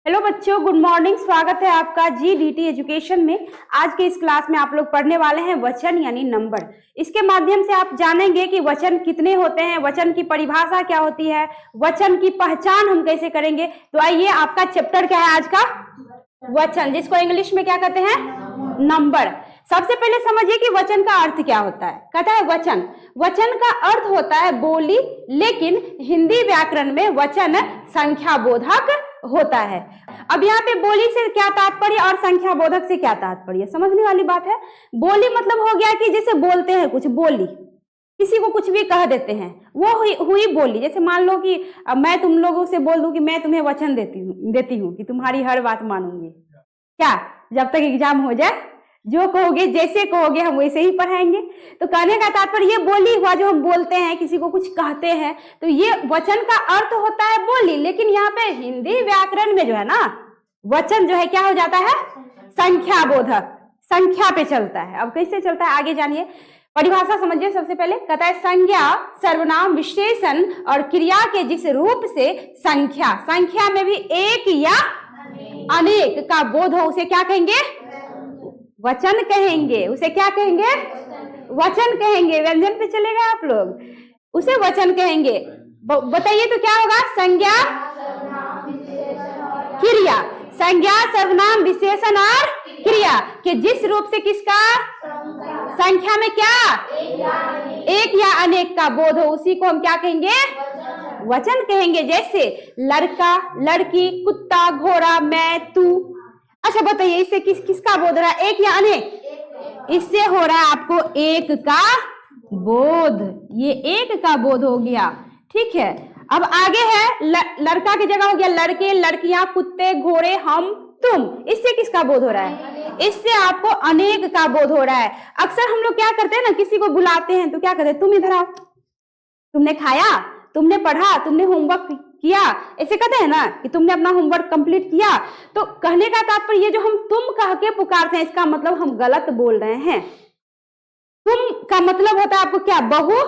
Hello बच्चों, good morning. स्वागत है आपका GDT एजुकेशन में। आज के इस क्लास में आप लोग पढ़ने वाले हैं वचन यानी नंबर। इसके माध्यम से आप जानेंगे कि वचन कितने होते हैं, वचन की परिभाषा क्या होती है, वचन की पहचान हम कैसे करेंगे। तो आइए, आपका चैप्टर क्या है आज का? वचन, जिसको इंग्लिश में क्या कहते हैं? नंबर। सबसे पहले समझिए कि वचन का अर्थ क्या होता है। कहता है वचन, वचन का अर्थ होता है बोली, लेकिन हिंदी व्याकरण में वचन संख्या बोधक होता है। अब यहाँ पे बोली से क्या तात्पर्य और संख्या बोधक से क्या तात्पर्य, समझने वाली बात है। बोली मतलब हो गया कि जैसे बोलते हैं कुछ, बोली किसी को कुछ भी कह देते हैं, वो हुई बोली। जैसे मान लो कि मैं तुम लोगों से बोल दूं कि मैं तुम्हें वचन देती हूँ कि तुम्हारी हर बात मानूंगी। क्या, जब तक एग्जाम हो जाए जो कहोगे, जैसे कहोगे हम वैसे ही पढ़ाएंगे। तो कहने का तात्पर्य ये बोली हुआ, जो हम बोलते हैं, किसी को कुछ कहते हैं, तो ये वचन का अर्थ होता है बोली। लेकिन यहाँ पे हिंदी व्याकरण में जो है ना, वचन जो है क्या हो जाता है? संख्या बोधक, संख्या पे चलता है। अब कैसे चलता है आगे जानिए। परिभाषा समझिए। सबसे पहले कहता है संज्ञा, सर्वनाम, विशेषण और क्रिया के जिस रूप से संख्या, संख्या में भी एक या अनेक का बोध हो, उसे क्या कहेंगे? वचन कहेंगे। उसे क्या कहेंगे? वचन कहेंगे। व्यंजन पे चलेगा आप लोग, उसे वचन कहेंगे। बताइए तो क्या होगा? संज्ञा, क्रिया, संज्ञा, सर्वनाम, विशेषण और क्रिया के जिस रूप से किसका? संख्या में क्या? एक या अनेक का बोध हो, उसी को हम क्या कहेंगे? वचन कहेंगे। जैसे लड़का, लड़की, कुत्ता, घोड़ा, मैं, तू। अच्छा बताइए, इससे किसका बोध हो रहा है? एक या अनेक? इससे हो रहा है आपको एक का बोध। ये एक का बोध हो गया, ठीक है। अब आगे है लड़का की जगह हो गया लड़के, लड़कियां, कुत्ते, घोड़े, हम, तुम। इससे किसका बोध हो रहा है? इससे आपको अनेक का बोध हो रहा है। अक्सर हम लोग क्या करते हैं ना, किसी को बुलाते हैं तो क्या कहते हैं? तुम इधर आओ, तुमने खाया, तुमने पढ़ा, तुमने होमवर्क किया, ऐसे कहते हैं ना कि तुमने अपना होमवर्क कंप्लीट किया। तो कहने का तात्पर्य ये जो हम तुम कह के पुकारते हैं, इसका मतलब हम गलत बोल रहे हैं। तुम का मतलब होता है आपको क्या? बहु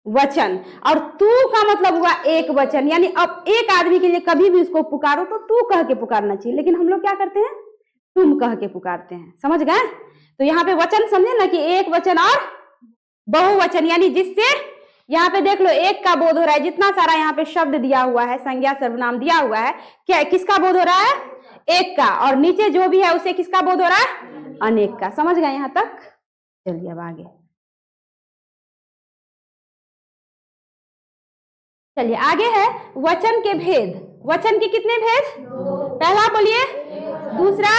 वचन। और तू का मतलब हुआ एक वचन। यानी अब एक आदमी के लिए कभी भी उसको पुकारो तो तू कह के पुकारना चाहिए, लेकिन हम लोग क्या करते हैं? तुम कह के पुकारते हैं। समझ गए? तो यहाँ पे वचन समझे ना कि एक वचन और बहुवचन, यानी जिससे यहाँ पे देख लो एक का बोध हो रहा है। जितना सारा यहाँ पे शब्द दिया हुआ है, संज्ञा, सर्वनाम दिया हुआ है, क्या किसका बोध हो रहा है? एक का। और नीचे जो भी है उसे किसका बोध हो रहा है? अनेक का। समझ गए यहाँ तक? चलिए अब आगे चलिए। आगे है वचन के भेद। वचन के कितने भेद? पहला बोलिए, दूसरा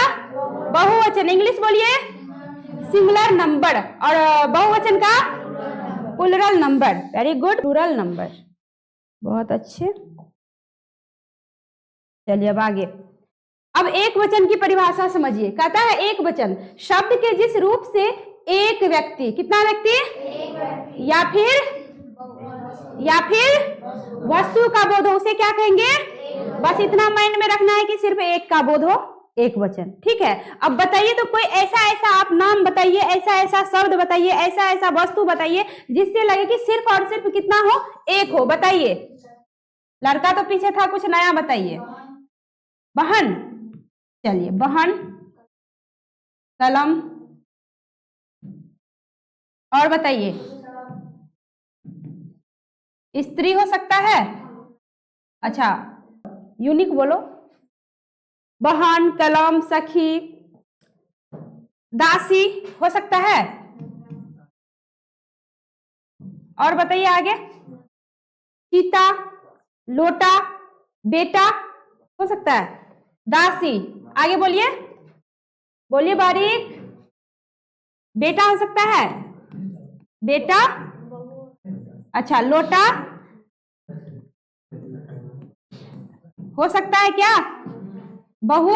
बहुवचन, इंग्लिश बोलिए सिंगुलर नंबर, और बहुवचन का plural number. Very good, plural number, बहुत अच्छे। चलिए अब आगे। अब एक वचन की परिभाषा समझिए। कहता है एक वचन शब्द के जिस रूप से एक व्यक्ति, कितना व्यक्ति? एक व्यक्ति, या फिर वस्तु का बोध हो, उसे क्या कहेंगे? बस इतना माइंड में रखना है कि सिर्फ एक का बोध हो, एक वचन, ठीक है। अब बताइए तो कोई ऐसा आप नाम बताइए, ऐसा शब्द बताइए, ऐसा वस्तु बताइए जिससे लगे कि सिर्फ और सिर्फ कितना हो? एक हो। बताइए। लड़का तो पीछे था, कुछ नया बताइए। बहन। चलिए, बहन, कलम, और बताइए। स्त्री हो सकता है? अच्छा, यूनिक बोलो। बहन, कलम, सखी, दासी हो सकता है। और बताइए आगे। सीता, लोटा, बेटा हो सकता है। दासी, आगे बोलिए, बोलिए बारीक। बेटा हो सकता है? बेटा, अच्छा, लोटा हो सकता है क्या? बहू,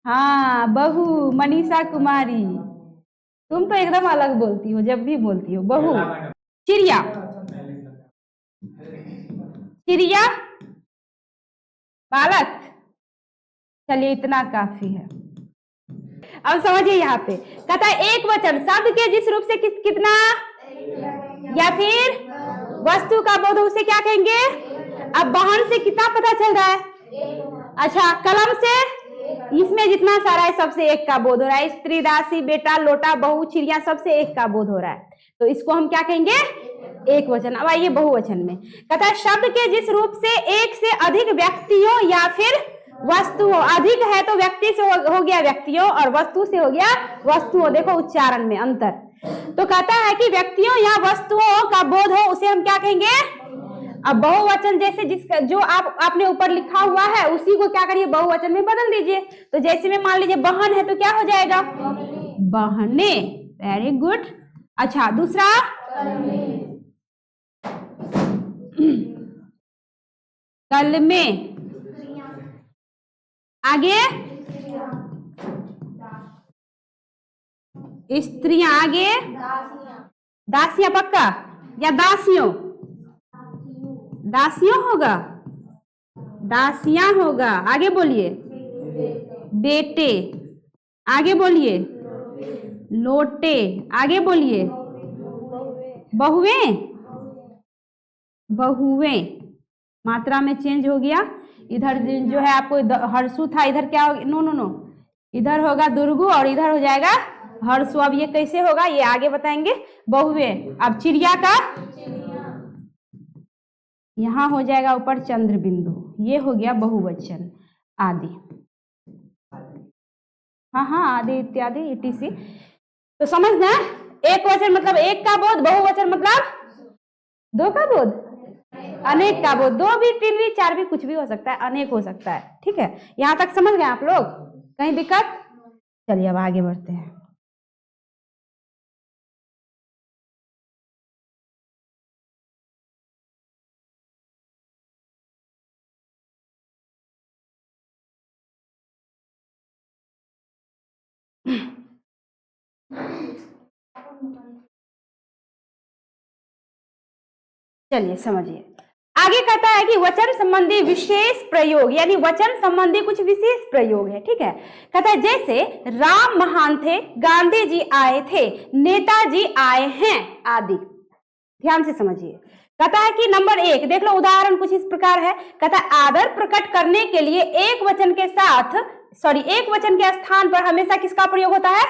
हाँ बहू, मनीषा कुमारी। तुम तो एकदम अलग बोलती हो, जब भी बोलती हो बहू। चिड़िया, चिड़िया, बालक। चलिए, इतना काफी है। अब समझिए यहाँ पे कहता है एक वचन शब्द के जिस रूप से कितना या फिर वस्तु का बोध, उसे क्या कहेंगे? अब वाहन से कितना पता चल रहा है? अच्छा, कलम से इसमें जितना सारा है सबसे एक का बोध हो रहा है। स्त्री, दासी, बेटा, लोटा, बहू, चिड़िया, सबसे एक का बोध हो रहा है, तो इसको हम क्या कहेंगे? एक वचन। अब आइए बहुवचन में, कहता है शब्द के जिस रूप से एक से अधिक व्यक्तियों या फिर वस्तुओं, अधिक है तो व्यक्ति से हो गया व्यक्तियों और वस्तु से हो गया वस्तुओं। देखो उच्चारण में अंतर। तो कहता है कि व्यक्तियों या वस्तुओं का बोध हो, उसे हम क्या कहेंगे? अब बहुवचन जैसे जिसका जो आपने ऊपर लिखा हुआ है उसी को क्या करिए? बहुवचन में बदल दीजिए। तो जैसे में मान लीजिए बहन है तो क्या हो जाएगा? बहने। Very good. अच्छा, दूसरा कल में, आगे स्त्रियां, आगे दासियां, पक्का या दासियों? दासियों होगा, दासियां होगा। आगे बोलिए बेटे, आगे बोलिए लोटे, आगे बोलिए बहुएं, बहुएं। मात्रा में चेंज हो गया। इधर जो है आपको हर्षु था, इधर क्या होगा? नो नो नो, इधर होगा दुर्गु और इधर हो जाएगा हर्षु। अब ये कैसे होगा ये आगे बताएंगे। बहुएं। अब चिड़िया का यहां हो जाएगा ऊपर चंद्र बिंदु, ये हो गया बहुवचन। आदि, हाँ हाँ, आदि इत्यादि etc। तो समझ ना, एक वचन मतलब एक का बोध, बहुवचन मतलब दो का बोध, अनेक का बोध। दो भी, तीन भी, चार भी, कुछ भी हो सकता है, अनेक हो सकता है। ठीक है, यहां तक समझ गए आप लोग? कहीं दिक्कत? चलिए अब आगे बढ़ते हैं। चलिए समझिए, आगे कहता है कि वचन संबंधी विशेष प्रयोग, यानी वचन संबंधी कुछ विशेष प्रयोग है। ठीक है, कहता है जैसे राम महान थे, गांधी जी आए थे, नेताजी आए हैं, आदि। ध्यान से समझिए। कहता है कि नंबर एक, देख लो उदाहरण कुछ इस प्रकार है। कहता है आदर प्रकट करने के लिए एक वचन के स्थान पर हमेशा किसका प्रयोग होता है?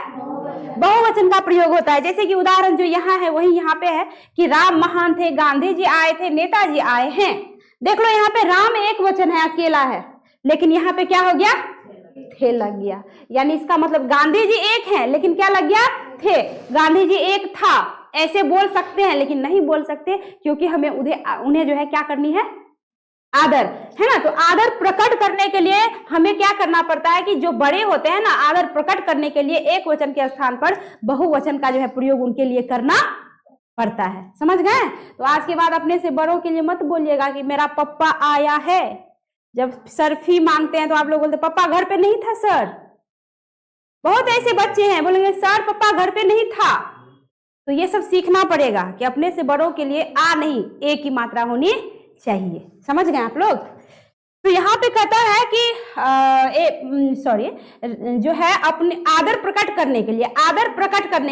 बहुवचन का प्रयोग होता है। जैसे कि उदाहरण जो यहाँ है वही यहाँ पे है कि राम महान थे, गांधी जी आए थे, नेताजी आए हैं। देख लो यहाँ पे राम एक वचन है, अकेला है, लेकिन यहाँ पे क्या हो गया? थे लग गया। यानी इसका मतलब गांधी जी एक हैं लेकिन क्या लग गया? थे। गांधी जी एक था ऐसे बोल सकते हैं लेकिन नहीं बोल सकते, क्योंकि हमें उन्हें जो है क्या करनी है? आदर, है ना। तो आदर प्रकट करने के लिए हमें क्या करना पड़ता है कि जो बड़े होते हैं ना, आदर प्रकट करने के लिए एक वचन के स्थान पर बहुवचन का जो है प्रयोग उनके लिए करना पड़ता है। समझ गए? तो आज के बाद अपने से बड़ों के लिए मत बोलिएगा कि मेरा पप्पा आया है। जब सर फी मांगते हैं तो आप लोग बोलते पप्पा घर पे नहीं था सर। बहुत ऐसे बच्चे हैं बोलेंगे सर पप्पा घर पे नहीं था। तो ये सब सीखना पड़ेगा कि अपने से बड़ों के लिए आ नहीं, ए की मात्रा होनी चाहिए। समझ गए आप लोग? तो यहाँ पे कहता है कि जो है अपने आदर प्रकट करने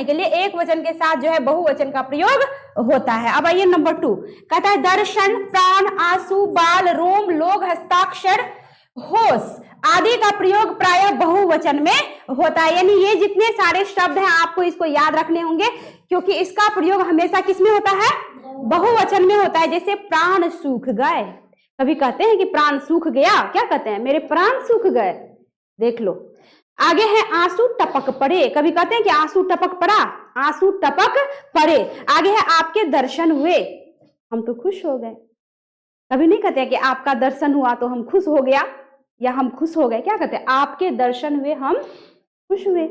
के लिए एक वचन के साथ जो है बहुवचन का प्रयोग होता है। अब आइए नंबर 2, कहता है दर्शन, प्राण, आंसू, बाल, रोम, लोग, हस्ताक्षर, होश आदि का प्रयोग प्रायः बहुवचन में होता है। यानी ये जितने सारे शब्द हैं आपको इसको याद रखने होंगे, क्योंकि इसका प्रयोग हमेशा किस में होता है? बहुवचन में होता है। जैसे प्राण सूख गए, कभी कहते हैं कि प्राण सूख गया, क्या कहते हैं? मेरे प्राण सूख गए। देख लो। आगे है आंसू टपक पड़े, कभी कहते हैं कि आंसू टपक पड़ा, आंसू टपक पड़े। आगे है आपके दर्शन हुए, हम तो खुश हो गए। कभी नहीं कहते कि आपका दर्शन हुआ तो हम खुश हो गया या हम खुश हो गए, क्या कहते हैं? आपके दर्शन हुए हम खुश हुए।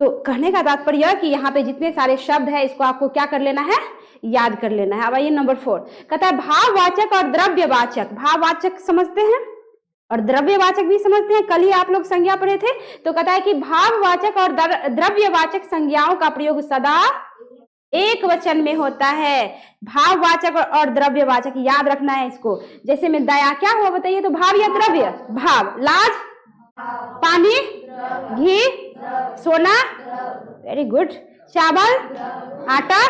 तो कहने का तात्पर्य कि यहाँ पे जितने सारे शब्द है इसको आपको क्या कर लेना है? याद कर लेना है। अब आइए नंबर 4, कहता है भाववाचक और द्रव्यवाचक। भाववाचक समझते हैं और द्रव्यवाचक भी समझते हैं, कल ही आप लोग संज्ञा पढ़े थे। तो कहता है कि भाववाचक और द्रव्यवाचक संज्ञाओं का प्रयोग सदा एक वचन में होता है। भाववाचक और द्रव्यवाचक याद रखना है इसको। जैसे में दया क्या हुआ बताइए? तो भाव या द्रव्य? भाव। लाज, पानी, घी, सोना, वेरी गुड। चावल, आटा,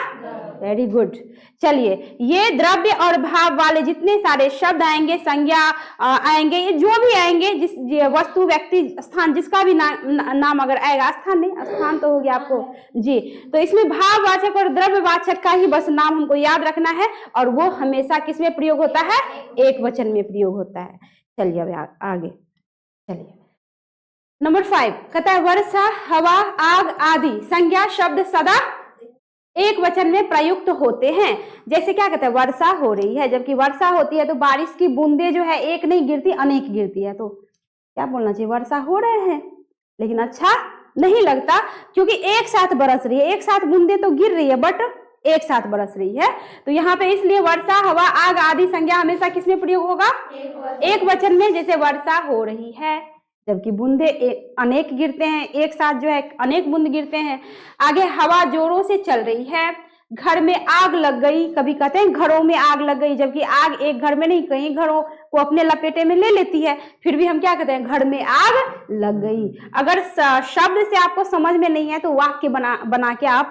वेरी गुड। चलिए, ये द्रव्य और भाव वाले जितने सारे शब्द आएंगे, संज्ञा आएंगे, ये जो भी आएंगे, जिस वस्तु, व्यक्ति, स्थान, जिसका भी नाम अगर आएगा, स्थान नहीं, स्थान तो हो गया आपको जी, तो इसमें भाववाचक और द्रव्यवाचक का ही बस नाम हमको याद रखना है, और वो हमेशा किसमें प्रयोग होता है? एक वचन में प्रयोग होता है। चलिए अब आगे चलिए। नंबर 5 कहता है वर्षा, हवा, आग आदि संज्ञा शब्द सदा एक वचन में प्रयुक्त होते हैं। जैसे क्या कहते हैं, वर्षा हो रही है, जबकि वर्षा होती है तो बारिश की बूंदे जो है एक नहीं गिरती, अनेक गिरती है, तो क्या बोलना चाहिए? वर्षा हो रहे हैं, लेकिन अच्छा नहीं लगता क्योंकि एक साथ बरस रही है, एक साथ बूंदे तो गिर रही है बट एक साथ बरस रही है। तो यहाँ पे इसलिए वर्षा, हवा, आग आदि संज्ञा हमेशा किसमें प्रयोग होगा? एक वचन में। जैसे वर्षा हो रही है, जबकि बूंदे अनेक गिरते हैं, एक साथ जो है अनेक बूंद गिरते हैं। आगे हवा जोरों से चल रही है, घर में आग लग गई, कभी कहते हैं घरों में आग लग गई, जबकि आग एक घर में नहीं, कई घरों को अपने लपेटे में ले लेती है, फिर भी हम क्या कहते हैं? घर में आग लग गई। अगर शब्द से आपको समझ में नहीं है तो वाक्य बना के आप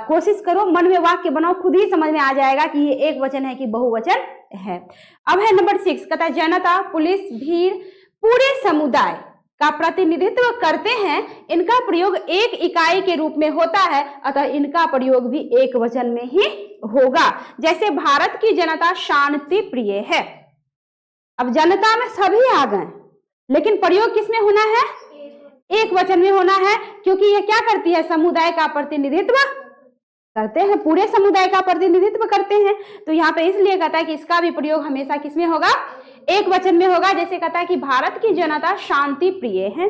कोशिश करो, मन में वाक्य बनाओ, खुद ही समझ में आ जाएगा कि ये एक वचन है कि बहुवचन है। अब है नंबर 6 कहता है जनता, पुलिस, भीड़, पूरे समुदाय का प्रतिनिधित्व करते हैं, इनका प्रयोग एक इकाई के रूप में होता है, अतः इनका प्रयोग भी एक वचन में ही होगा। जैसे भारत की जनता शांति प्रिय है। अब जनता में सभी आ गए, लेकिन प्रयोग किसमें होना है? एक वचन में होना है, क्योंकि ये क्या करती है? समुदाय का प्रतिनिधित्व करते हैं, पूरे समुदाय का प्रतिनिधित्व करते हैं। तो यहाँ पे इसलिए कहता है कि इसका भी प्रयोग हमेशा किसमें होगा? एक वचन में होगा। जैसे कहता है कि भारत की जनता शांति प्रिय है।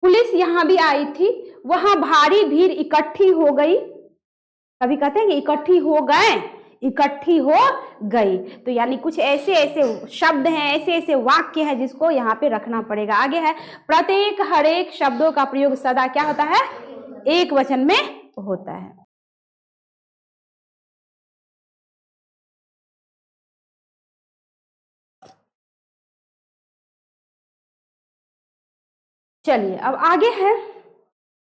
पुलिस यहाँ भी आई थी, वहां भारी भीड़ इकट्ठी हो गई, कभी कहते हैं कि इकट्ठी हो गए, इकट्ठी हो गई। तो यानी कुछ ऐसे ऐसे शब्द हैं, ऐसे ऐसे वाक्य हैं जिसको यहाँ पे रखना पड़ेगा। आगे है प्रत्येक, हर एक शब्दों का प्रयोग सदा क्या होता है? एक वचन में होता है। चलिए अब आगे है,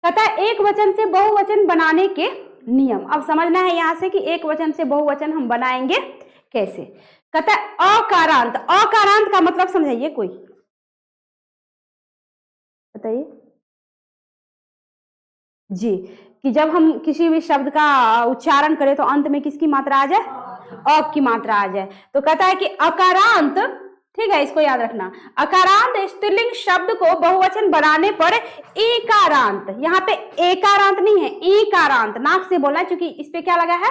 कहता है एक वचन से बहुवचन बनाने के नियम। अब समझना है यहां से कि एक वचन से बहुवचन हम बनाएंगे कैसे। कहता है अकारांत, अकारांत का मतलब समझाइए कोई, बताइए जी, कि जब हम किसी भी शब्द का उच्चारण करें तो अंत में किसकी मात्रा आ जाए? अ की मात्रा आ जाए। तो कहता है कि अकारांत, ठीक है, इसको याद रखना, अकारांत स्त्रीलिंग शब्द को बहुवचन बनाने पर एकारांत, यहाँ पे एकारांत नहीं है, एकारांत, नाक से बोलना, क्योंकि इस पे क्या लगा है?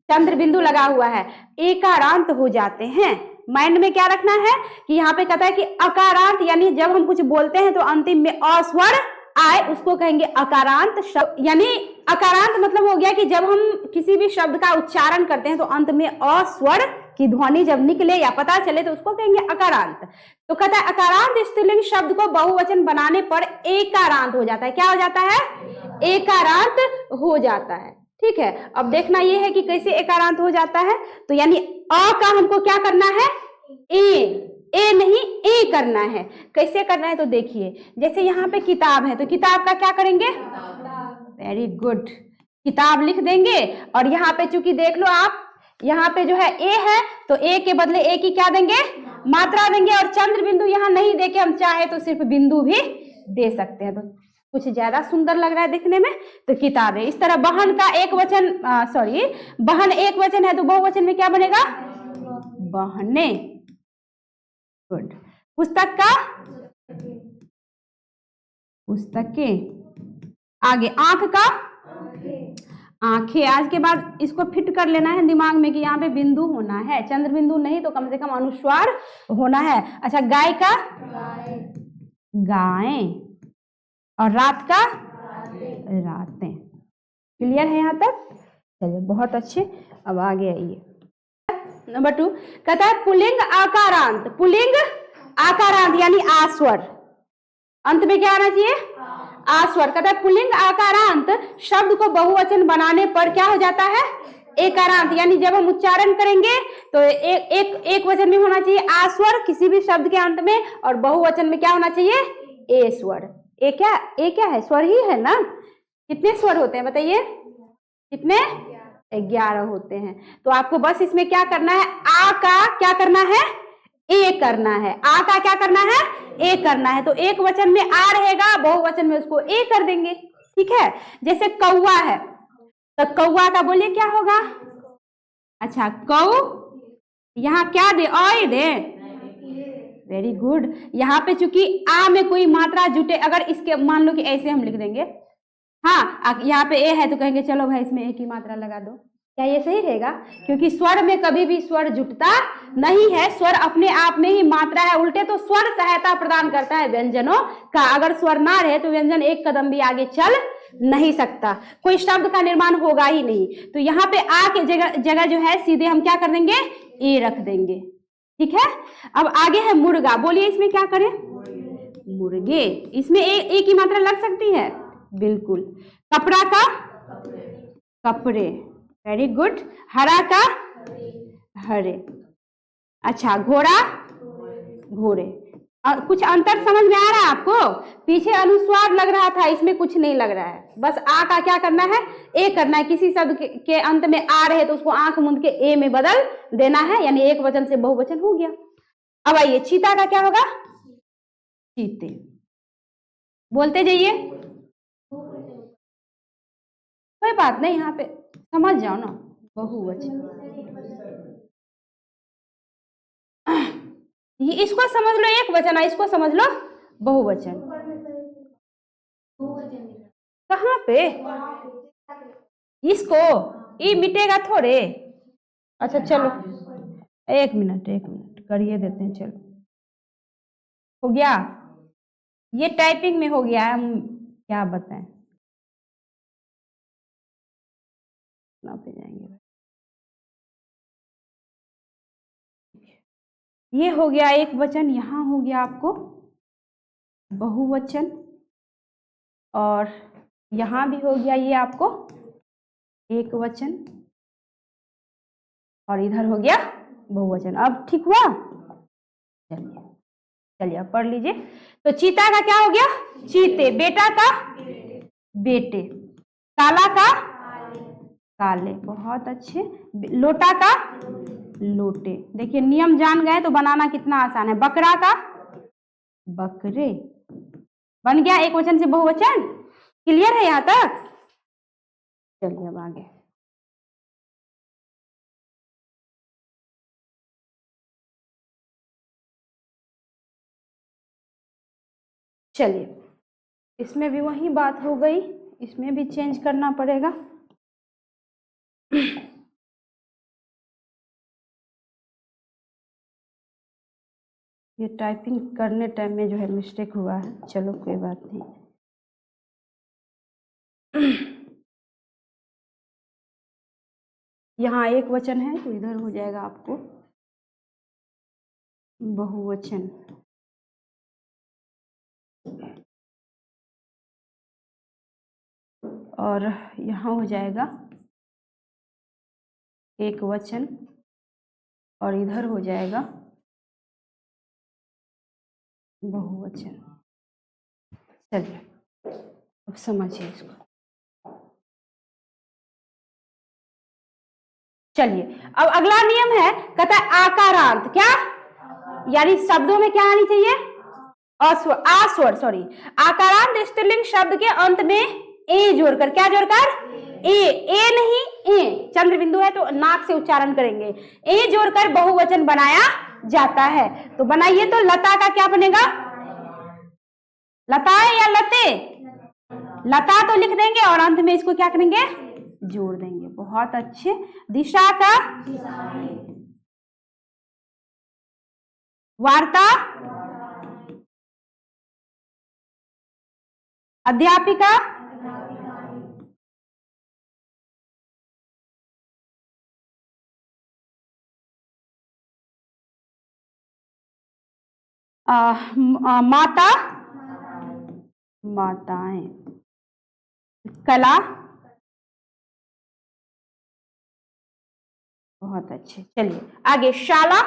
चंद्र बिंदु लगा हुआ है, एकारांत हो जाते हैं। माइंड में क्या रखना है कि यहाँ पे कहता है कि अकारांत, यानी जब हम कुछ बोलते हैं तो अंतिम में अ स्वर आए, उसको कहेंगे अकारांत शब्द। यानी अकारांत मतलब हो गया कि जब हम किसी भी शब्द का उच्चारण करते हैं तो अंत में अ स्वर की ध्वनि जब निकले या पता चले तो उसको कहेंगे अकारांत। तो कहता है अकारांत स्त्रीलिंग शब्द को बहुवचन बनाने पर एकारांत हो जाता है। क्या हो जाता है? एकारांत हो जाता है। ठीक है, अब देखना यह है कि कैसे एकारांत हो जाता है। तो यानी अ का हमको क्या करना है? ए नहीं ए करना है। कैसे करना है तो देखिए, जैसे यहाँ पे किताब है तो किताब का क्या करेंगे? वेरी गुड, किताब लिख देंगे। और यहाँ पे चूंकि देख लो आप, यहाँ पे जो है ए है तो ए के बदले ए की क्या देंगे? मात्रा देंगे। और चंद्र बिंदु यहाँ नहीं देके हम चाहे तो सिर्फ बिंदु भी दे सकते हैं, तो कुछ ज्यादा सुंदर लग रहा है दिखने में। तो किताबें, इस तरह बहन का एक वचन, बहन एक वचन है तो बहुवचन में क्या बनेगा? बहने। गुड। पुस्तक का पुस्तकें। आगे आंख का आंखें। आज के बाद इसको फिट कर लेना है दिमाग में कि यहाँ पे बिंदु होना है, चंद्र बिंदु नहीं तो कम से कम अनुस्वार होना है। अच्छा, गाय का गाय, और रात का रातें। क्लियर है यहाँ तक? चलिए बहुत अच्छे। अब आगे आइए, नंबर 2 कहता है पुल्लिंग आकारांत। पुल्लिंग आकारांत यानी आस्वर, अंत में क्या आना चाहिए? आस्वर। कहता है पुल्लिंग आकारांत शब्द को बहुवचन बनाने पर क्या हो जाता है? एकारांत। यानी जब हम उच्चारण करेंगे तो एक वचन में होना चाहिए आस्वर किसी भी शब्द के अंत में, और बहुवचन में क्या होना चाहिए? ए स्वर। ए क्या है? स्वर ही है ना। कितने स्वर होते हैं बताइए? कितने? 11 होते हैं। तो आपको बस इसमें क्या करना है, आ का क्या करना है, ए करना है। आ का क्या करना है, ए करना है। तो एक वचन में आ रहेगा, बहुवचन में उसको ए कर देंगे। ठीक है, जैसे कौआ है तो कौआ का बोलिए क्या होगा। अच्छा, कौ, यहाँ क्या दे, ऑय दे। Very good. यहाँ पे चूंकि आ में कोई मात्रा जुटे, अगर इसके मान लो कि ऐसे हम लिख देंगे, हाँ यहाँ पे ए है तो कहेंगे चलो भाई इसमें ए की मात्रा लगा दो, क्या ये सही रहेगा? क्योंकि स्वर में कभी भी स्वर जुटता नहीं है, स्वर अपने आप में ही मात्रा है। उल्टे तो स्वर सहायता प्रदान करता है व्यंजनों का। अगर स्वर ना रहे तो व्यंजन एक कदम भी आगे चल नहीं सकता, कोई शब्द का निर्माण होगा ही नहीं। तो यहाँ पे आ के जगह जो है सीधे हम क्या कर देंगे, ए रख देंगे। ठीक है, अब आगे है मुर्गा। बोलिए इसमें क्या करें, मुर्गे। इसमें ए की मात्रा लग सकती है, बिल्कुल। कपड़ा का कपड़े, वेरी गुड। हरा का हरे। अच्छा, घोड़ा घोड़े। कुछ अंतर समझ में आ रहा है आपको? पीछे अनुस्वार लग रहा था, इसमें कुछ नहीं लग रहा है। बस आ का क्या करना है, ए करना है। किसी शब्द के अंत में आ रहे तो उसको आंख मूंद के ए में बदल देना है, यानी एक वचन से बहुवचन हो गया। अब आइए, चीता का क्या होगा, चीते। बोलते जाइए, कोई बात नहीं, यहाँ पे समझ जाओ ना, बहुवचन। ये इसको समझ लो एक वचन, इसको समझ लो बहुवचन। कहाँ पे इसको, ये मिटेगा थोड़े। अच्छा चलो, एक मिनट करिए देते हैं। चलो, हो गया, ये टाइपिंग में हो गया है, हम क्या बताएं। पे जाएंगे, ये हो गया एक वचन, यहाँ हो गया आपको बहुवचन, और यहाँ भी हो गया ये आपको एक वचन, और इधर हो गया बहुवचन। अब ठीक हुआ? चलिए अब पढ़ लीजिए। तो चीता का क्या हो गया, चीते। बेटा का बेटे। काला का काले, बहुत अच्छे। लोटा का लोटे। देखिए नियम जान गए तो बनाना कितना आसान है। बकरा का बकरे। बन गया एक वचन से बहुवचन। क्लियर है यहाँ तक? चलिए अब आगे। चलिए, इसमें भी वही बात हो गई, इसमें भी चेंज करना पड़ेगा। ये टाइपिंग करने टाइम में जो है मिस्टेक हुआ है, चलो कोई बात नहीं। यहाँ एक वचन है तो इधर हो जाएगा आपको बहुवचन। और यहाँ हो जाएगा एक वचन, और इधर हो जाएगा बहुवचन। चलिए अब समझिए इसको। चलिए अब अगला नियम है, कहता है आकारांत। क्या, यानी शब्दों में क्या आनी चाहिए, अस्वर, सॉरी। आकारांत स्त्रीलिंग शब्द के अंत में ए जोड़कर, क्या जोड़कर, ए नहीं, ए चंद्र बिंदु है तो नाक से उच्चारण करेंगे। ए जोड़कर बहुवचन बनाया जाता है। तो बनाइए, तो लता का क्या बनेगा, लताएं या लते, लता तो लिख देंगे और अंत में इसको क्या करेंगे, जोड़ देंगे। बहुत अच्छे। दिशा का वार्ता। अध्यापिका माता माताएं। कला, बहुत अच्छे। चलिए आगे, शाला,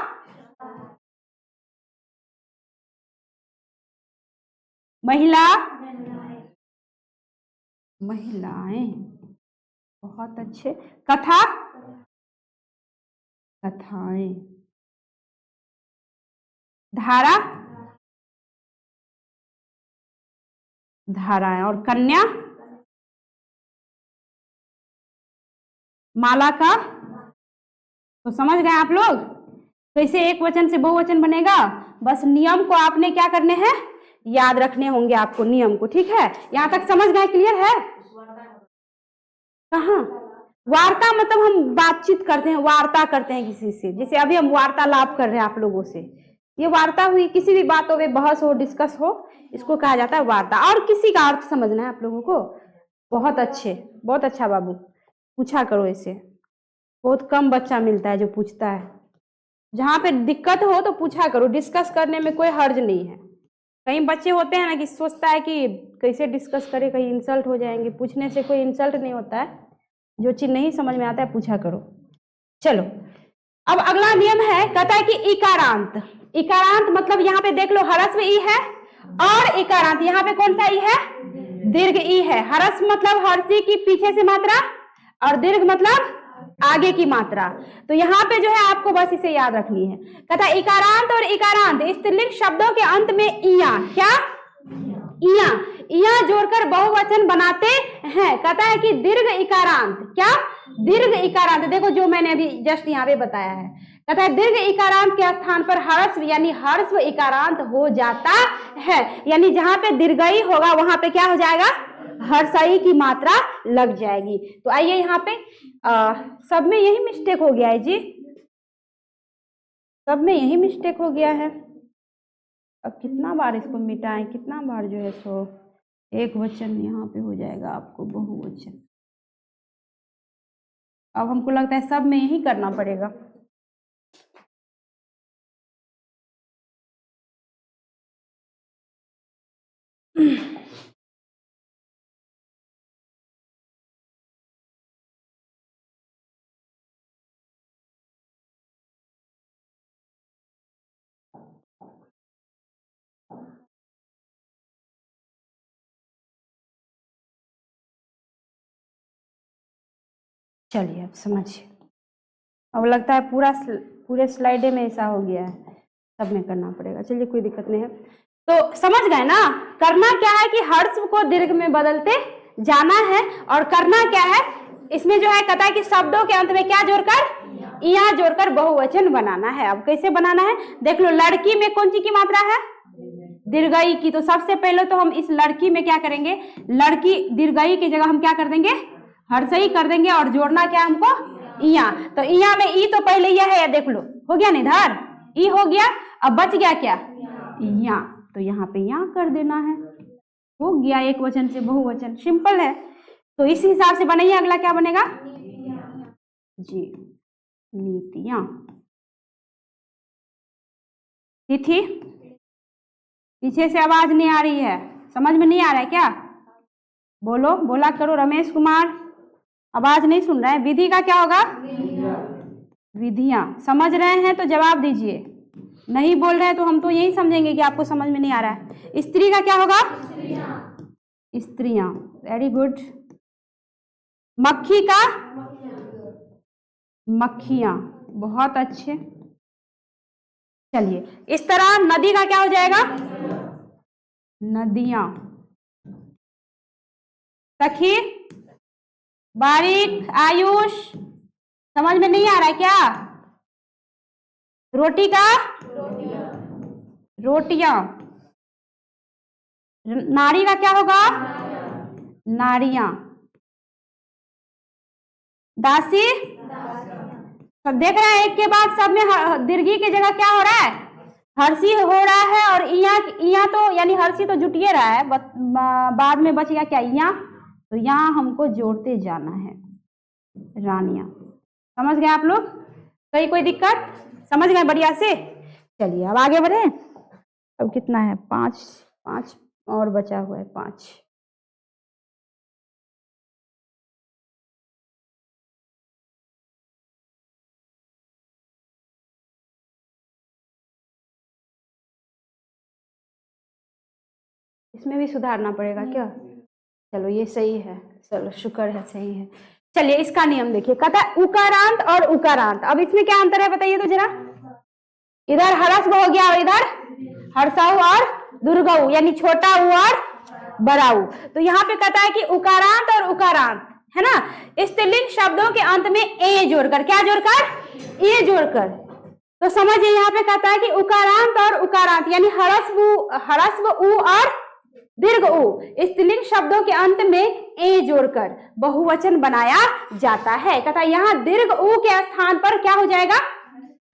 महिला महिलाएं। बहुत अच्छे। कथा, कथाएं। धारा, धाराएं। और कन्या, माला का। तो समझ गए आप लोग कैसे एक वचन से बहुवचन बनेगा। बस नियम को आपने क्या करने हैं, याद रखने होंगे आपको नियम को। ठीक है, यहां तक समझ गए, क्लियर है। कहाँ वार्ता मतलब हम बातचीत करते हैं, वार्ता करते हैं किसी से, जैसे अभी हम वार्तालाप कर रहे हैं आप लोगों से, ये वार्ता हुई। किसी भी बातों में बहस हो, डिस्कस हो, इसको कहा जाता है वार्ता। और किसी का अर्थ समझना है आप लोगों को। बहुत अच्छे, बहुत अच्छा बाबू, पूछा करो इसे। बहुत कम बच्चा मिलता है जो पूछता है। जहां पे दिक्कत हो तो पूछा करो, डिस्कस करने में कोई हर्ज नहीं है। कई बच्चे होते हैं ना कि सोचता है कि कैसे डिस्कस करे, कहीं इंसल्ट हो जाएंगे। पूछने से कोई इंसल्ट नहीं होता है। जो चीज नहीं समझ में आता है पूछा करो। चलो, अब अगला नियम है, कहता है कि इकारांत। इकारांत मतलब यहाँ पे देख लो, हरस्व ई है और इकारांत यहाँ पे कौन सा ई है, दीर्घ ई है। हरस्व मतलब हर्षी की पीछे से मात्रा, और दीर्घ मतलब आगे की मात्रा। तो यहाँ पे जो है आपको बस इसे याद रखनी है। कहता है इकारांत और इकारांत स्त्रीलिंग शब्दों के अंत में इया, क्या इया, इया जोड़कर बहुवचन बनाते हैं। कहता है कि दीर्घ इकारांत, क्या दीर्घ इकारांत, देखो जो मैंने अभी जस्ट यहाँ पे बताया है। कहता है दीर्घ इकारांत के स्थान पर हर्स्व यानी हर्स्व इकारांत हो जाता है। यानी जहां पे दीर्घई होगा वहां पे क्या हो जाएगा, हर्षई की मात्रा लग जाएगी। तो आइए यहाँ पे सब में यही मिस्टेक हो गया है जी, सब में यही मिस्टेक हो गया है। अब कितना बार इसको मिटाएं, कितना बार जो है सो एक वचन यहाँ पे हो जाएगा आपको बहुवचन। अब हमको लगता है सब में यही करना पड़ेगा। चलिए अब समझिए। अब लगता है पूरे स्लाइडे में ऐसा हो गया है, सब में करना पड़ेगा। चलिए कोई दिक्कत नहीं है। तो समझ गए ना, करना क्या है कि हर्ष को दीर्घ में बदलते जाना है। और करना क्या है इसमें जो है, कहता है कि शब्दों के अंत में क्या जोड़कर, इया जोड़कर बहुवचन बनाना है। अब कैसे बनाना है देख लो। लड़की में कौन सी की मात्रा है, दीर्घई की। तो सबसे पहले तो हम इस लड़की में क्या करेंगे, लड़की दीर्घई की जगह हम क्या कर देंगे, हर्षई कर देंगे। और जोड़ना क्या हमको, इया। तो इया में ई तो पहले यह है, देख लो हो गया निधार, ई हो गया। अब बच गया क्या, इया। तो यहाँ पे यहाँ कर देना है, हो गया एक वचन से बहुवचन, सिंपल है। तो इस हिसाब से बनाइए। अगला क्या बनेगा जी, नीतियां। तिथि, पीछे से आवाज नहीं आ रही है, समझ में नहीं आ रहा है क्या, बोलो, बोला करो। रमेश कुमार आवाज नहीं सुन रहे हैं। विधि का क्या होगा, विधियां। समझ रहे हैं तो जवाब दीजिए, नहीं बोल रहे हैं तो हम तो यही समझेंगे कि आपको समझ में नहीं आ रहा है। स्त्री का क्या होगा, स्त्रियां, वेरी गुड। मक्खी का, मक्खियां, बहुत अच्छे। चलिए इस तरह नदी का क्या हो जाएगा, नदियां। सखी, बारीक, आयुष, समझ में नहीं आ रहा है क्या। रोटी का, रोटियां। नारी का क्या होगा, नारियां। दासी, सब देख रहे हैं एक के बाद सब में दीर्घी की जगह क्या हो रहा है, हर्षी हो रहा है। और इया, इया तो यानी हर्षी तो जुटिए रहा है, बाद में बच गया क्या, इया। तो यहाँ हमको जोड़ते जाना है, रानियां। समझ गए आप लोग, कोई दिक्कत, समझ गए बढ़िया से। चलिए अब आगे बढ़े। अब कितना है, 5 और बचा हुआ है, 5। इसमें भी सुधारना पड़ेगा क्या, चलो ये सही है, चलो शुक्र है सही है। चलिए इसका नियम देखिए, कहता है उकारांत और उकारांत। अब इसमें क्या अंतर है बताइए तो जरा। इधर हरस्व हो गया और इधर हर्षाऊ और दुर्गऊ, यानी छोटा ऊ और बड़ा ऊ। तो यहाँ पे कहता है कि उकारांत और उकारांत है ना, स्त्रीलिंग शब्दों के अंत में ए जोड़कर, क्या जोड़कर, ए जोड़कर। तो समझिए यहाँ पे कहता है कि उकारांत और उकारांत यानी हरस्व ऊ और दीर्घ ऊ स्त्रीलिंग शब्दों के अंत में ए जोड़कर बहुवचन बनाया जाता है। कहता है यहाँ दीर्घ ऊ के स्थान पर क्या हो जाएगा,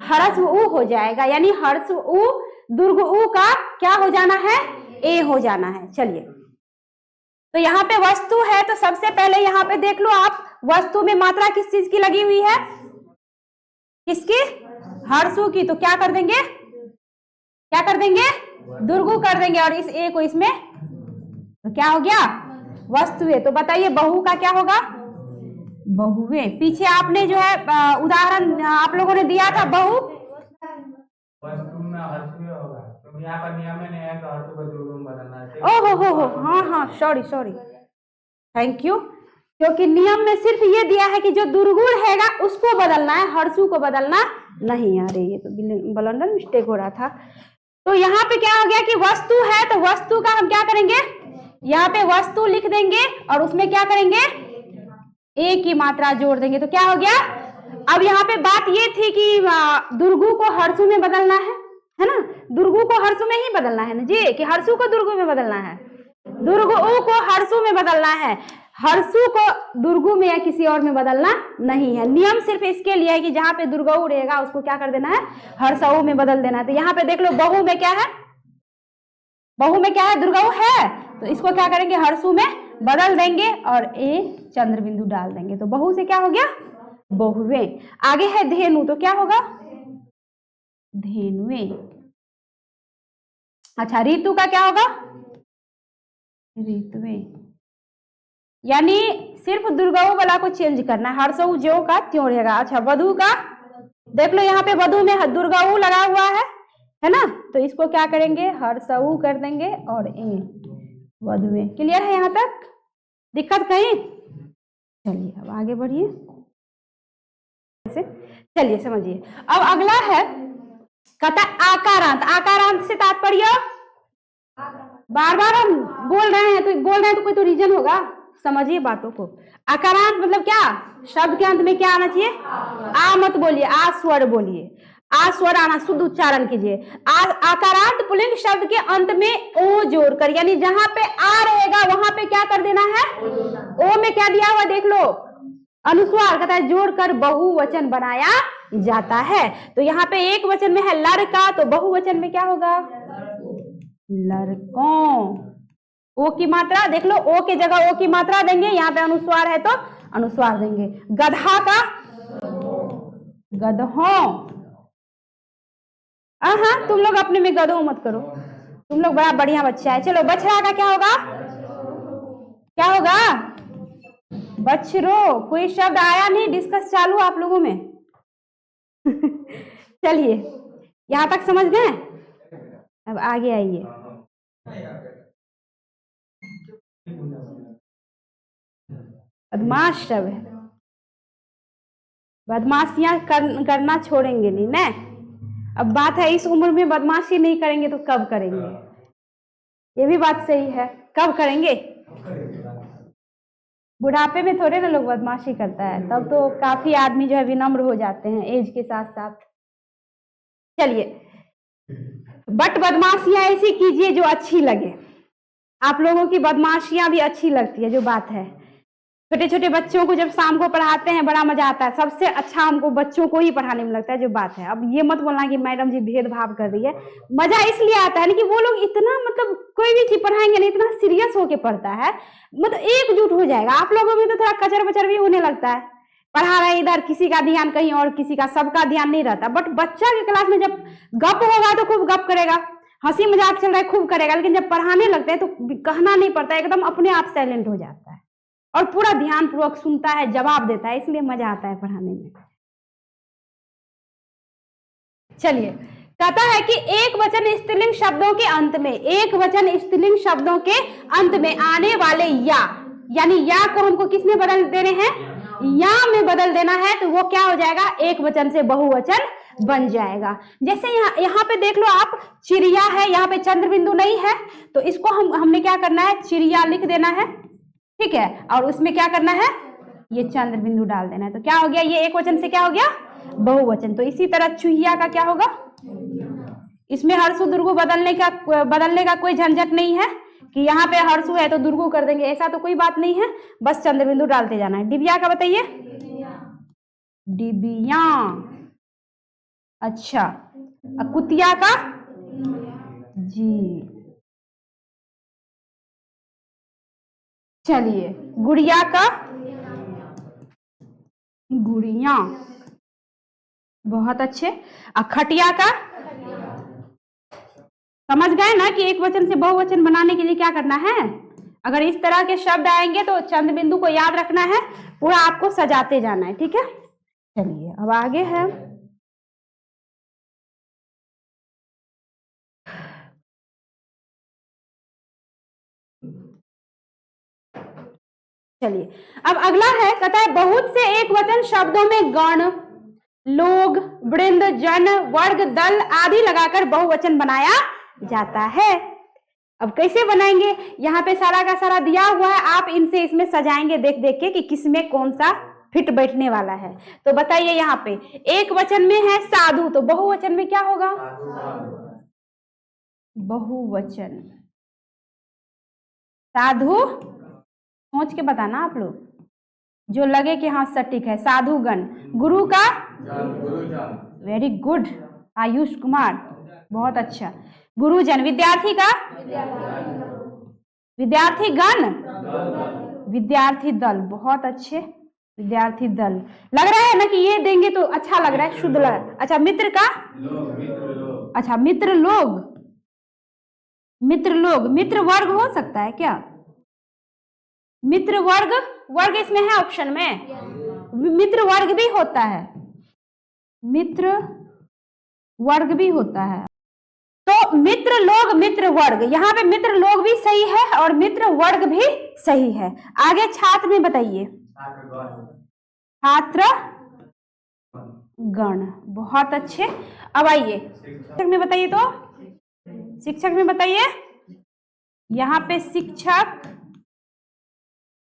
हरस्व ऊ हो जाएगा, यानी हरस्व ऊ दीर्घ ऊ का क्या हो जाना है, ए हो जाना है। चलिए तो यहाँ पे वस्तु है, तो सबसे पहले यहाँ पे देख लो आप, वस्तु में मात्रा किस चीज की लगी हुई है, किसकी, हरसु की। तो क्या कर देंगे, क्या कर देंगे, दुर्गु कर देंगे और इस ए को इसमें, तो क्या हो गया, वस्तुए। तो बताइए बहु का क्या होगा, बहुवे। पीछे आपने जो है उदाहरण आप लोगों ने दिया था बहु, वस्तु में हर्षुए होगा, क्योंकि यहाँ पर नियम नहीं है तो हर्षु को दुर्गु में बदलना है। ओ हो, हाँ हाँ, सॉरी, थैंक यू। क्योंकि नियम में सिर्फ ये दिया है कि जो दुर्गुण हैगा उसको बदलना है, हर्षु को बदलना नहीं। अरे ये तो ब्लंडर मिस्टेक हो रहा था। तो यहाँ पे क्या हो गया कि वस्तु है, तो वस्तु का हम क्या करेंगे, यहाँ पे वस्तु लिख देंगे और उसमें क्या करेंगे, ए की मात्रा जोड़ देंगे। तो क्या हो गया, अब यहाँ पे बात ये थी कि दुर्गु को हर्षु में बदलना है ना, दुर्गु को हर्षु में ही बदलना है ना जी, कि हर्षु को दुर्गु में बदलना है, दुर्गु को हर्षु में बदलना है, हर्षु को दुर्गु में या किसी और में बदलना नहीं है। नियम सिर्फ इसके लिए है कि जहां पे दुर्गऊ रहेगा उसको क्या कर देना है, हर्षऊ में बदल देना है। तो यहाँ पे देख लो बहु में क्या है, बहु में क्या है, दुर्गऊ है, तो इसको क्या करेंगे, हर्षु में बदल देंगे और ए चंद्र बिंदु डाल देंगे। तो बहु से क्या हो गया, बहुवे। आगे है धेनु, तो क्या होगा, धेनुए। अच्छा ऋतु का क्या होगा, ऋतुए, यानी सिर्फ दुर्गऊ वाला को चेंज करना है, हर्षऊ जो का त्यों रहेगा। अच्छा वधु का देख लो, यहाँ पे वधु में दुर्गऊ लगा हुआ है ना, तो इसको क्या करेंगे, हर्षऊ कर देंगे और ए वधुए। क्लियर है यहाँ तक, दिक्कत कहीं। चलिए अब आगे बढ़िए, चलिए समझिए। अब अगला है, कहता आकारांत। आकारांत से तात्पर्य, बार बार हम बोल रहे हैं तो कोई तो रीजन होगा, समझिए बातों को। आकारांत मतलब क्या, शब्द के अंत में क्या आना चाहिए, आ मत बोलिए, आ स्वर बोलिए, आ स्वर आना, शुद्ध उच्चारण कीजिए। आकारांत पुल्लिंग शब्द के अंत में ओ जोड़कर, यानी जहां पे आ रहेगा वहां पे क्या कर देना है, ओ में क्या दिया हुआ देख लो, अनुस्वार, कहता है जोड़कर बहुवचन बनाया जाता है। तो यहाँ पे एक वचन में है लड़का, तो बहुवचन में क्या होगा, लड़कों। ओ की मात्रा देख लो, ओ के जगह ओ की मात्रा देंगे, यहाँ पे अनुस्वार है तो अनुस्वार देंगे। गधा का गधों। हाँ तुम लोग अपने में गधों मत करो, तुम लोग बड़ा बढ़िया बच्चा है। चलो बछड़ा का क्या होगा, क्या होगा, बछड़ो। कोई शब्द आया नहीं, डिस्कस चालू आप लोगों में। चलिए यहां तक समझ गए, अब आगे आइए। बदमाश सब है, बदमाशियां करना छोड़ेंगे नहीं ना। अब बात है इस उम्र में बदमाशी नहीं करेंगे तो कब करेंगे, ये भी बात सही है, कब करेंगे, बुढ़ापे में थोड़े ना लोग बदमाशी करता है, तब तो काफी आदमी जो है विनम्र हो जाते हैं एज के साथ साथ। चलिए बट बदमाशियां ऐसी कीजिए जो अच्छी लगे, आप लोगों की बदमाशियां भी अच्छी लगती है, जो बात है। छोटे छोटे बच्चों को जब शाम को पढ़ाते हैं बड़ा मजा आता है, सबसे अच्छा हमको बच्चों को ही पढ़ाने में लगता है, जो बात है। अब ये मत बोलना कि मैडम जी भेदभाव कर रही है, मजा इसलिए आता है ना कि वो लोग इतना मतलब कोई भी चीज पढ़ाएंगे ना, इतना सीरियस होके पढ़ता है, मतलब एकजुट हो जाएगा। आप लोगों में तो थोड़ा कचर बचर भी होने लगता है, पढ़ा रहे इधर, किसी का ध्यान कहीं और, किसी का, सबका ध्यान नहीं रहता। बट बच्चा के क्लास में जब गप होगा तो खूब गप करेगा, हंसी मजाक चल रहा है खूब करेगा, लेकिन जब पढ़ाने लगते हैं तो कहना नहीं पड़ता, एकदम अपने आप साइलेंट हो जाता है और पूरा ध्यान पूर्वक सुनता है, जवाब देता है, इसलिए मजा आता है पढ़ाने में। चलिए कहता है कि एक वचन स्त्रीलिंग शब्दों के अंत में, एक वचन स्त्रीलिंग शब्दों के अंत में आने वाले या, यानी या को हमको किस में बदल देने हैं, या में बदल देना है तो वो क्या हो जाएगा, एक वचन से बहुवचन बन जाएगा। जैसे यहाँ पे देख लो आप, चिड़िया है, यहाँ पे चंद्र बिंदु नहीं है तो इसको हमने क्या करना है, चिड़िया लिख देना है, ठीक है, और उसमें क्या करना है, ये चंद्र बिंदु डाल देना है। तो क्या हो गया, ये एक वचन से क्या हो गया, बहुवचन। तो इसी तरह चूहिया का क्या होगा, इसमें हर्षु दुर्गु बदलने का कोई झंझट नहीं है कि यहाँ पे हर्षु है तो दुर्गु कर देंगे, ऐसा तो कोई बात नहीं है, बस चंद्र बिंदु डालते जाना है। डिबिया का बताइए, डिबिया, अच्छा। कुतिया का, जी। चलिए, गुड़िया का, गुड़िया, बहुत अच्छे। खटिया का, समझ गए ना कि एक वचन से बहुवचन बनाने के लिए क्या करना है। अगर इस तरह के शब्द आएंगे तो चंद्र बिंदु को याद रखना है, पूरा आपको सजाते जाना है, ठीक है। चलिए अब आगे है, चलिए अब अगला है, कहता है बहुत से एक वचन शब्दों में गण, लोग, वृंद, जन, वर्ग, दल आदि लगाकर बहुवचन बनाया जाता है। अब कैसे बनाएंगे, यहाँ पे सारा का सारा दिया हुआ है, आप इनसे इसमें सजाएंगे देख देख के कि किसमें कौन सा फिट बैठने वाला है। तो बताइए, यहाँ पे एक वचन में है साधु, तो बहुवचन में क्या होगा, बहुवचन साधु। सोच के बताना आप लोग, जो लगे कि हाँ सटीक है। साधुगण, गुरु का, वेरी गुड आयुष कुमार, बहुत अच्छा। गुरुजन, विद्यार्थी का, विद्यार्थी गण, विद्यार्थी दल, बहुत अच्छे, विद्यार्थी दल। लग रहा है ना कि ये देंगे तो अच्छा लग रहा है, शुद्ध लग रहा है। अच्छा, मित्र का, अच्छा मित्र लोग, मित्र लोग, मित्र वर्ग हो सकता है क्या, मित्र वर्ग, वर्ग इसमें है ऑप्शन में, मित्र वर्ग भी होता है, मित्र वर्ग भी होता है। तो मित्र लोग, मित्र वर्ग, यहाँ पे मित्र लोग भी सही है और मित्र वर्ग भी सही है। आगे छात्र में बताइए, छात्र गण, बहुत अच्छे। अब आइए शिक्षक में बताइए, तो शिक्षक में बताइए, यहाँ पे शिक्षक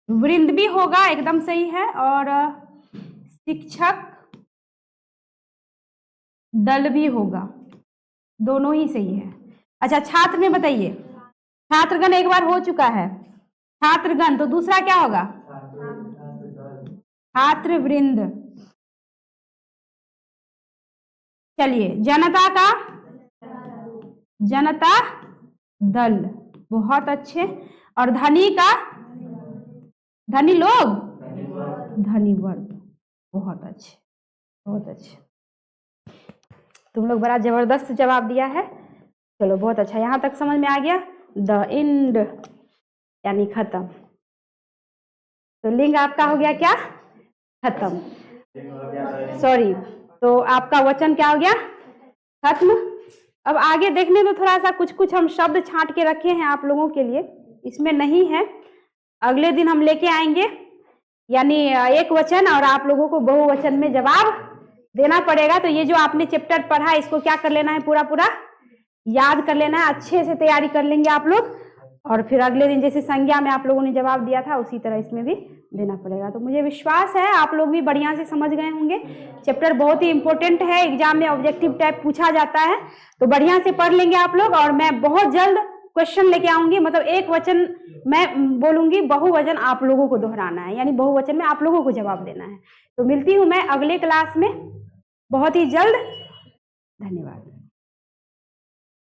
वृंद भी होगा, एकदम सही है, और शिक्षक दल भी होगा, दोनों ही सही है। अच्छा, छात्र में बताइए, छात्रगण एक बार हो चुका है, छात्रगण, तो दूसरा क्या होगा, छात्र वृंद। चलिए, जनता का, जनता दल, बहुत अच्छे। और धनी का, धनी लोग, धनी वर्ग, बहुत अच्छे, बहुत अच्छे। तुम लोग बड़ा जबरदस्त जवाब दिया है, चलो बहुत अच्छा, यहाँ तक समझ में आ गया। द एंड यानी खत्म, तो लिंग आपका हो गया क्या, खत्म, सॉरी, तो आपका वचन क्या हो गया, खत्म। अब आगे देखने तो थोड़ा सा कुछ हम शब्द छांट के रखे हैं आप लोगों के लिए, इसमें नहीं है, अगले दिन हम लेके आएंगे, यानी एक वचन, और आप लोगों को बहुवचन में जवाब देना पड़ेगा। तो ये जो आपने चैप्टर पढ़ा है इसको क्या कर लेना है, पूरा पूरा याद कर लेना है, अच्छे से तैयारी कर लेंगे आप लोग, और फिर अगले दिन जैसे संज्ञा में आप लोगों ने जवाब दिया था उसी तरह इसमें भी देना पड़ेगा। तो मुझे विश्वास है आप लोग भी बढ़िया से समझ गए होंगे। चैप्टर बहुत ही इंपॉर्टेंट है, एग्जाम में ऑब्जेक्टिव टाइप पूछा जाता है, तो बढ़िया से पढ़ लेंगे आप लोग। और मैं बहुत जल्द क्वेश्चन लेके आऊंगी, मतलब एक वचन मैं बोलूंगी, बहुवचन आप लोगों को दोहराना है, यानी बहुवचन में आप लोगों को जवाब देना है। तो मिलती हूं मैं अगले क्लास में बहुत ही जल्द, धन्यवाद।